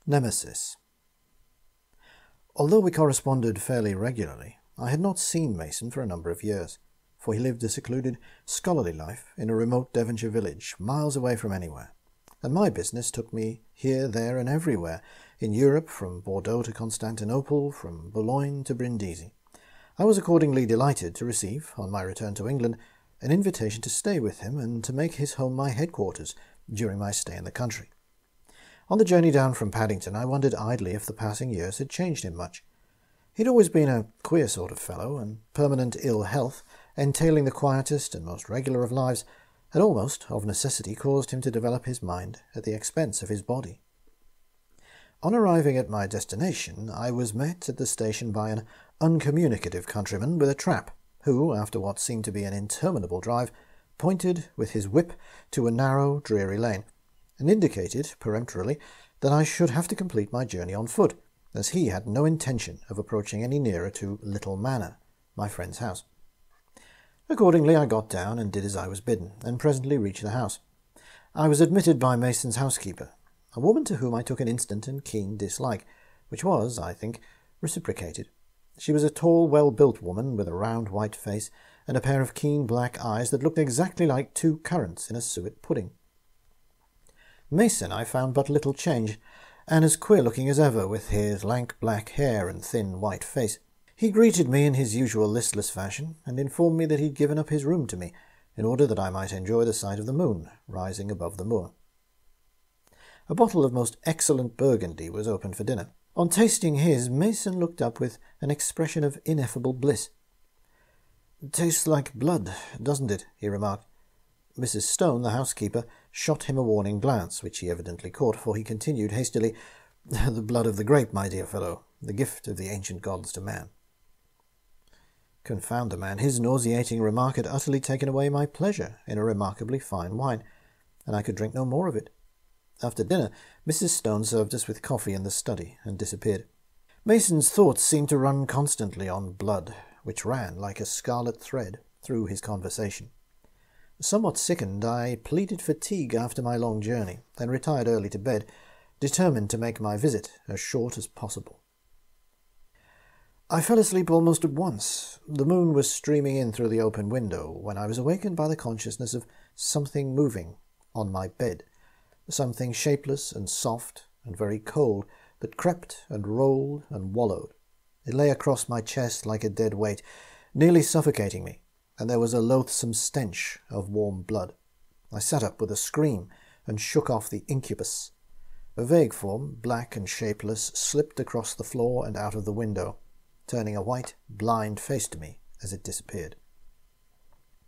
Nemesis. Although we corresponded fairly regularly, I had not seen Mason for a number of years, for he lived a secluded, scholarly life in a remote Devonshire village, miles away from anywhere, and my business took me here, there, and everywhere, in Europe, from Bordeaux to Constantinople, from Boulogne to Brindisi. I was accordingly delighted to receive, on my return to England, an invitation to stay with him and to make his home my headquarters during my stay in the country. On the journey down from Paddington, I wondered idly if the passing years had changed him much. He'd always been a queer sort of fellow, and permanent ill health, entailing the quietest and most regular of lives, had almost, of necessity, caused him to develop his mind at the expense of his body. On arriving at my destination, I was met at the station by an uncommunicative countryman with a trap, who, after what seemed to be an interminable drive, pointed with his whip to a narrow, dreary lane, and indicated peremptorily that I should have to complete my journey on foot, as he had no intention of approaching any nearer to Little Manor, my friend's house. Accordingly, I got down and did as I was bidden, and presently reached the house. I was admitted by Mason's housekeeper, a woman to whom I took an instant and keen dislike, which was, I think, reciprocated. She was a tall, well-built woman with a round white face and a pair of keen black eyes that looked exactly like two currants in a suet pudding. Mason I found but little changed, and as queer-looking as ever, with his lank black hair and thin white face. He greeted me in his usual listless fashion, and informed me that he'd given up his room to me, in order that I might enjoy the sight of the moon rising above the moor. A bottle of most excellent Burgundy was opened for dinner. On tasting his, Mason looked up with an expression of ineffable bliss. "Tastes like blood, doesn't it?" he remarked. Mrs. Stone, the housekeeper, shot him a warning glance, which he evidently caught, for he continued hastily, "The blood of the grape, my dear fellow, the gift of the ancient gods to man." Confound the man, his nauseating remark had utterly taken away my pleasure in a remarkably fine wine, and I could drink no more of it. After dinner, Mrs. Stone served us with coffee in the study, and disappeared. Mason's thoughts seemed to run constantly on blood, which ran like a scarlet thread through his conversation. Somewhat sickened, I pleaded fatigue after my long journey, and retired early to bed, determined to make my visit as short as possible. I fell asleep almost at once. The moon was streaming in through the open window, when I was awakened by the consciousness of something moving on my bed, something shapeless and soft and very cold, that crept and rolled and wallowed. It lay across my chest like a dead weight, nearly suffocating me, and there was a loathsome stench of warm blood. I sat up with a scream and shook off the incubus. A vague form, black and shapeless, slipped across the floor and out of the window, turning a white, blind face to me as it disappeared.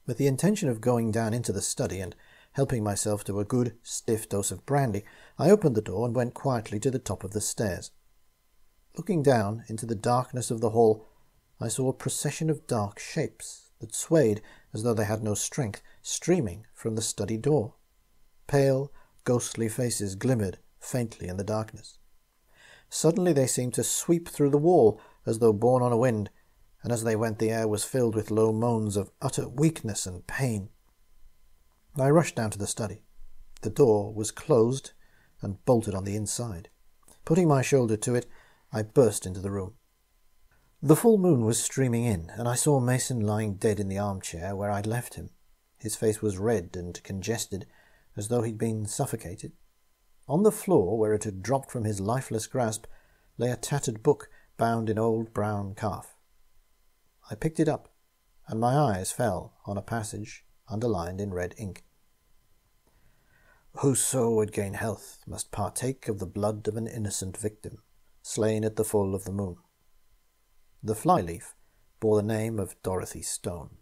With the intention of going down into the study and helping myself to a good, stiff dose of brandy, I opened the door and went quietly to the top of the stairs. Looking down into the darkness of the hall, I saw a procession of dark shapes that swayed as though they had no strength, streaming from the study door. Pale, ghostly faces glimmered faintly in the darkness. Suddenly they seemed to sweep through the wall as though borne on a wind, and as they went the air was filled with low moans of utter weakness and pain. I rushed down to the study. The door was closed and bolted on the inside. Putting my shoulder to it, I burst into the room. The full moon was streaming in, and I saw Mason lying dead in the armchair where I'd left him. His face was red and congested, as though he'd been suffocated. On the floor, where it had dropped from his lifeless grasp, lay a tattered book bound in old brown calf. I picked it up, and my eyes fell on a passage underlined in red ink. "Whoso would gain health must partake of the blood of an innocent victim, slain at the full of the moon." The flyleaf bore the name of Dorothy Stone.